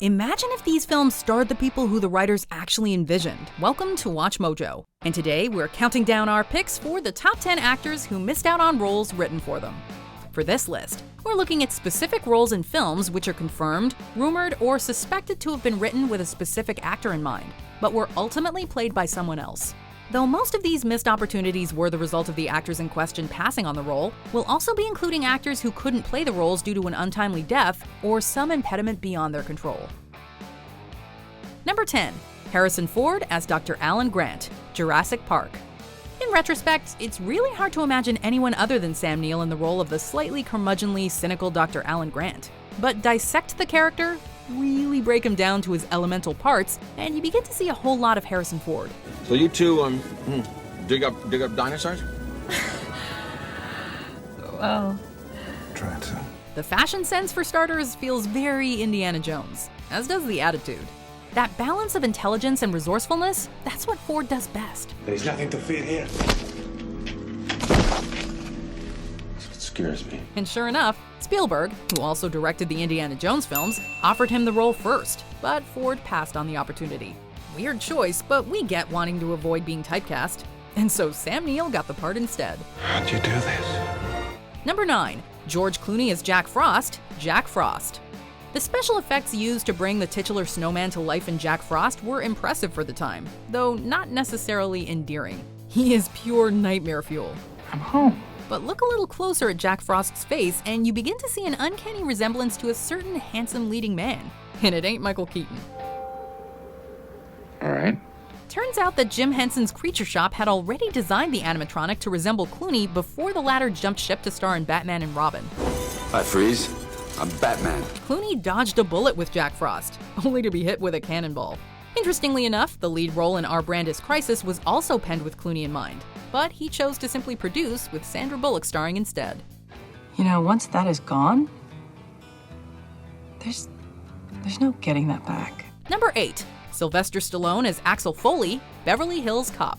Imagine if these films starred the people who the writers actually envisioned. Welcome to Watch Mojo. And today we're counting down our picks for the top 10 actors who missed out on roles written for them. For this list, we're looking at specific roles in films which are confirmed, rumored, or suspected to have been written with a specific actor in mind, but were ultimately played by someone else. Though most of these missed opportunities were the result of the actors in question passing on the role, we'll also be including actors who couldn't play the roles due to an untimely death or some impediment beyond their control. Number 10. Harrison Ford as Dr. Alan Grant, Jurassic Park. In retrospect, it's really hard to imagine anyone other than Sam Neill in the role of the slightly curmudgeonly, cynical Dr. Alan Grant. But dissect the character, really break him down to his elemental parts, and you begin to see a whole lot of Harrison Ford. So you two, dig up dinosaurs? Well, try to. The fashion sense, for starters, feels very Indiana Jones, as does the attitude. That balance of intelligence and resourcefulness, that's what Ford does best. There's nothing to fear here. That's what scares me. And sure enough, Spielberg, who also directed the Indiana Jones films, offered him the role first, but Ford passed on the opportunity. Weird choice, but we get wanting to avoid being typecast. And so Sam Neill got the part instead. How'd you do this? Number 9. George Clooney as Jack Frost, Jack Frost. The special effects used to bring the titular snowman to life in Jack Frost were impressive for the time, though not necessarily endearing. He is pure nightmare fuel. I'm home. But look a little closer at Jack Frost's face and you begin to see an uncanny resemblance to a certain handsome leading man. And it ain't Michael Keaton. All right. Turns out that Jim Henson's Creature Shop had already designed the animatronic to resemble Clooney before the latter jumped ship to star in Batman and Robin. Hi, Freeze. I'm Batman. Clooney dodged a bullet with Jack Frost, only to be hit with a cannonball. Interestingly enough, the lead role in Our Brand Crisis was also penned with Clooney in mind, but he chose to simply produce with Sandra Bullock starring instead. you know, once that is gone, there's no getting that back. Number 8. Sylvester Stallone as Axel Foley, Beverly Hills Cop.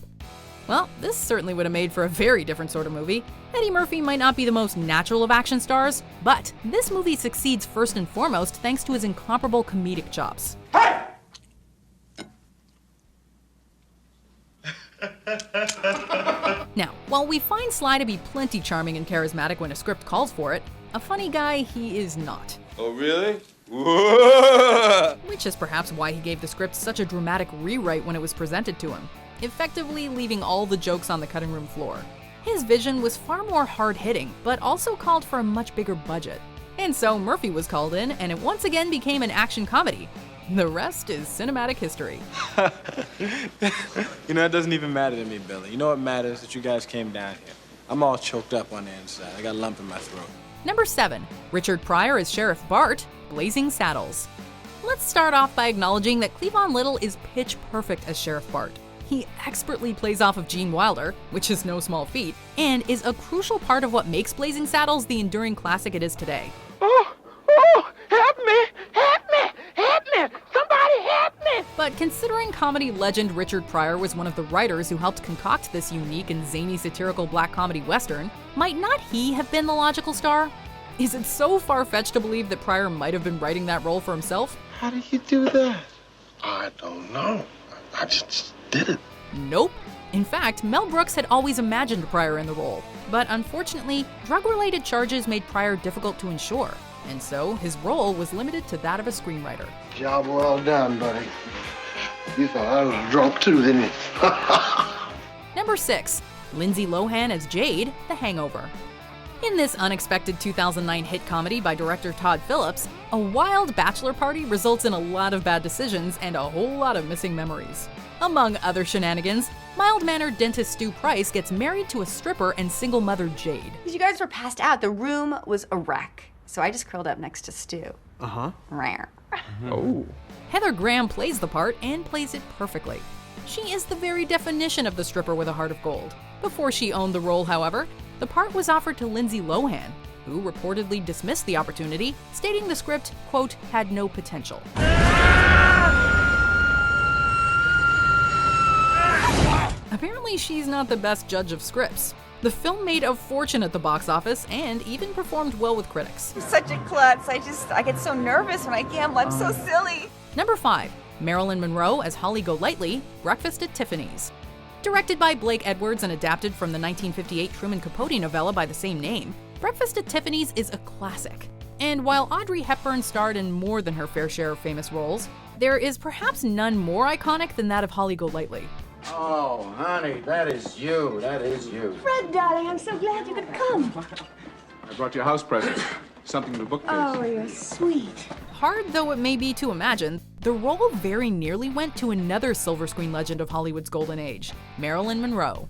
Well, this certainly would have made for a very different sort of movie. Eddie Murphy might not be the most natural of action stars, but this movie succeeds first and foremost thanks to his incomparable comedic chops. Hey! Now, while we find Sly to be plenty charming and charismatic when a script calls for it, a funny guy he is not. Oh, really? Which is perhaps why he gave the script such a dramatic rewrite when it was presented to him, effectively leaving all the jokes on the cutting room floor. His vision was far more hard-hitting, but also called for a much bigger budget. And so Murphy was called in, and it once again became an action comedy. The rest is cinematic history. You know, it doesn't even matter to me, Billy. You know what matters? That you guys came down here. I'm all choked up on the inside. I got a lump in my throat. Number 7. Richard Pryor as Sheriff Bart, Blazing Saddles. Let's start off by acknowledging that Cleavon Little is pitch perfect as Sheriff Bart. He expertly plays off of Gene Wilder, which is no small feat, and is a crucial part of what makes Blazing Saddles the enduring classic it is today. Oh, help me, somebody help me. But considering comedy legend Richard Pryor was one of the writers who helped concoct this unique and zany satirical black comedy western, might not he have been the logical star? Is it so far-fetched to believe that Pryor might have been writing that role for himself? How did you do that? I don't know. I just did it. Nope. In fact, Mel Brooks had always imagined Pryor in the role, but unfortunately, drug-related charges made Pryor difficult to insure, and so his role was limited to that of a screenwriter. Job well done, buddy. You thought I was drunk too, didn't you? Number 6. Lindsay Lohan as Jade, The Hangover. In this unexpected 2009 hit comedy by director Todd Phillips, a wild bachelor party results in a lot of bad decisions and a whole lot of missing memories. Among other shenanigans, mild-mannered dentist Stu Price gets married to a stripper and single mother Jade. You guys were passed out. The room was a wreck. So I just curled up next to Stu. Uh-huh. Rare. Oh. Heather Graham plays the part and plays it perfectly. She is the very definition of the stripper with a heart of gold. Before she owned the role, however, the part was offered to Lindsay Lohan, who reportedly dismissed the opportunity, stating the script, quote, had no potential. Apparently, she's not the best judge of scripts. The film made a fortune at the box office and even performed well with critics. I'm such a klutz. I get so nervous when I gamble. I'm so silly. Number 5. Marilyn Monroe as Holly Golightly, Breakfast at Tiffany's. Directed by Blake Edwards and adapted from the 1958 Truman Capote novella by the same name, Breakfast at Tiffany's is a classic. And while Audrey Hepburn starred in more than her fair share of famous roles, there is perhaps none more iconic than that of Holly Golightly. Oh, honey, that is you. That is you. Fred, darling, I'm so glad you could come. I brought you a house present. Something in the bookcase. Oh, you're sweet. Hard though it may be to imagine, the role very nearly went to another silver screen legend of Hollywood's golden age, Marilyn Monroe.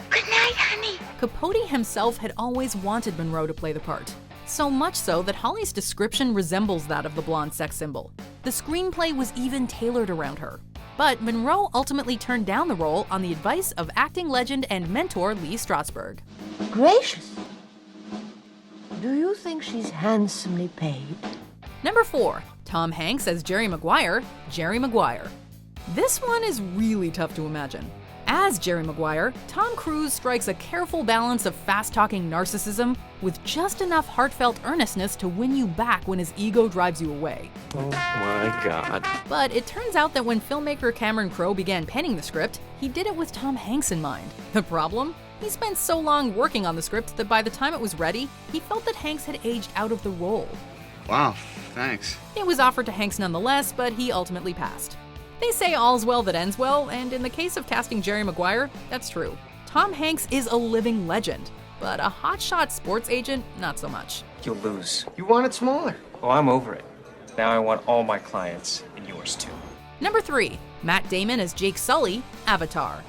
Good night, honey. Capote himself had always wanted Monroe to play the part. So much so that Holly's description resembles that of the blonde sex symbol. The screenplay was even tailored around her. But Monroe ultimately turned down the role on the advice of acting legend and mentor Lee Strasberg. Gracious. Do you think she's handsomely paid? Number 4. Tom Hanks as Jerry Maguire, Jerry Maguire. This one is really tough to imagine. As Jerry Maguire, Tom Cruise strikes a careful balance of fast-talking narcissism with just enough heartfelt earnestness to win you back when his ego drives you away. Oh my God. But it turns out that when filmmaker Cameron Crowe began penning the script, he did it with Tom Hanks in mind. The problem? He spent so long working on the script that by the time it was ready, he felt that Hanks had aged out of the role. Wow, thanks. It was offered to Hanks nonetheless, but he ultimately passed. They say all's well that ends well, and in the case of casting Jerry Maguire, that's true. Tom Hanks is a living legend, but a hotshot sports agent, not so much. You'll lose. You want it smaller. Oh, I'm over it. Now I want all my clients, and yours too. Number 3. Matt Damon as Jake Sully, Avatar.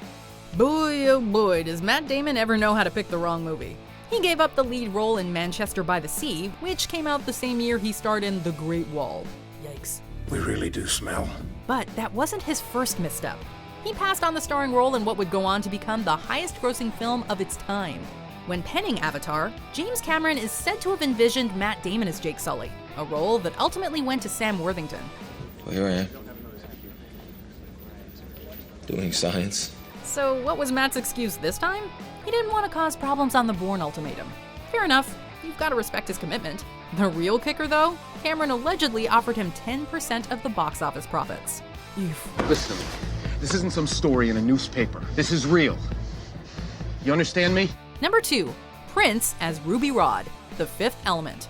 Boy, oh boy, does Matt Damon ever know how to pick the wrong movie. He gave up the lead role in Manchester by the Sea, which came out the same year he starred in The Great Wall. Yikes. We really do smell. But that wasn't his first misstep. He passed on the starring role in what would go on to become the highest-grossing film of its time. When penning Avatar, James Cameron is said to have envisioned Matt Damon as Jake Sully, a role that ultimately went to Sam Worthington. Well, here I am. Doing science. So what was Matt's excuse this time? He didn't want to cause problems on the Bourne ultimatum. Fair enough, you've got to respect his commitment. The real kicker though, Cameron allegedly offered him 10% of the box office profits. Listen, this isn't some story in a newspaper. This is real. You understand me? Number 2. Prince as Ruby Rhod, The Fifth Element.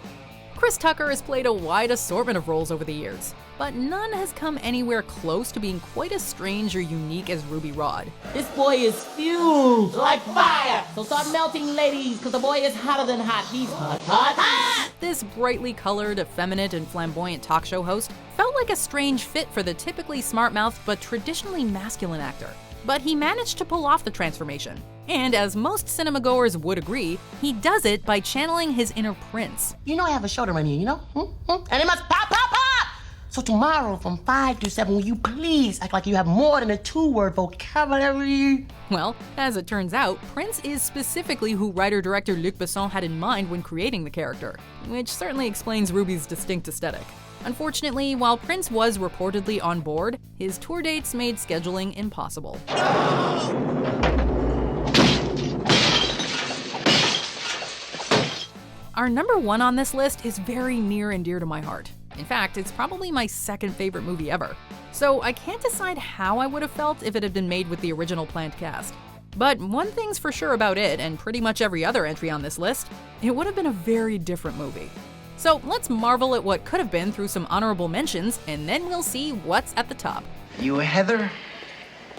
Chris Tucker has played a wide assortment of roles over the years, but none has come anywhere close to being quite as strange or unique as Ruby Rhod. This boy is fused like fire. So start melting, ladies, because the boy is hotter than hot. He's hot, hot, hot. This brightly colored, effeminate, and flamboyant talk show host felt like a strange fit for the typically smart-mouthed but traditionally masculine actor. But he managed to pull off the transformation. And as most cinema-goers would agree, he does it by channeling his inner prince. You know I have a show to run here, you know? And it must pop, pop, pop! So tomorrow from 5 to 7, will you please act like you have more than a 2-word vocabulary? Well, as it turns out, Prince is specifically who writer-director Luc Besson had in mind when creating the character, which certainly explains Ruby's distinct aesthetic. Unfortunately, while Prince was reportedly on board, his tour dates made scheduling impossible. Our number 1 on this list is very near and dear to my heart. In fact, it's probably my second favorite movie ever. So I can't decide how I would have felt if it had been made with the original planned cast. But one thing's for sure about it, and pretty much every other entry on this list, it would have been a very different movie. So let's marvel at what could have been through some honorable mentions, and then we'll see what's at the top. You a Heather?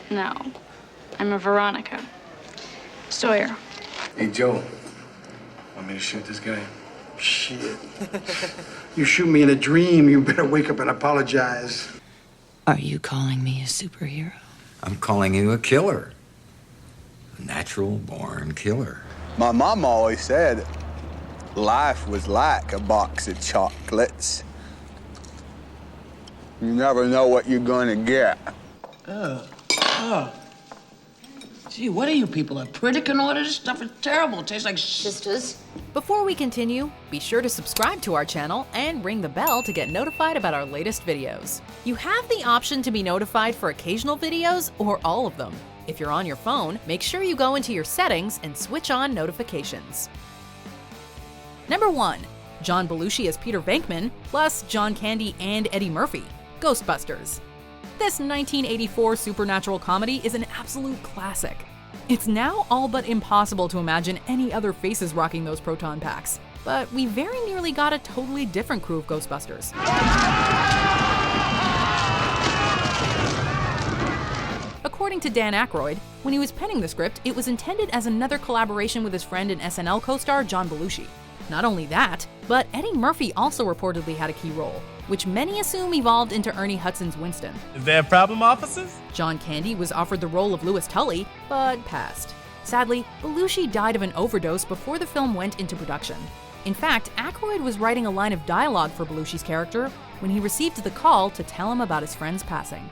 No, I'm a Veronica. Sawyer. Hey, Joe. Want me to shoot this guy? Shit. You shoot me in a dream, you better wake up and apologize. Are you calling me a superhero? I'm calling you a killer. A natural-born killer. My mom always said life was like a box of chocolates. You never know what you're gonna get. Gee, what are you people, a critic and all this stuff? Is terrible. It tastes like sisters. Before we continue, be sure to subscribe to our channel and ring the bell to get notified about our latest videos. You have the option to be notified for occasional videos or all of them. If you're on your phone, make sure you go into your settings and switch on notifications. Number 1. John Belushi as Peter Venkman, plus John Candy and Eddie Murphy. Ghostbusters. This 1984 supernatural comedy is an absolute classic. It's now all but impossible to imagine any other faces rocking those proton packs, but we very nearly got a totally different crew of Ghostbusters. According to Dan Aykroyd, when he was penning the script, it was intended as another collaboration with his friend and SNL co-star John Belushi. Not only that, but Eddie Murphy also reportedly had a key role, which many assume evolved into Ernie Hudson's Winston. Is there a problem, officers? John Candy was offered the role of Louis Tully, but passed. Sadly, Belushi died of an overdose before the film went into production. In fact, Aykroyd was writing a line of dialogue for Belushi's character when he received the call to tell him about his friend's passing.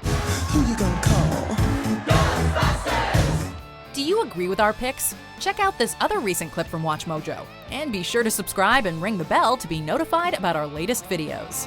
Who you gonna call? Do you agree with our picks? Check out this other recent clip from WatchMojo, and be sure to subscribe and ring the bell to be notified about our latest videos.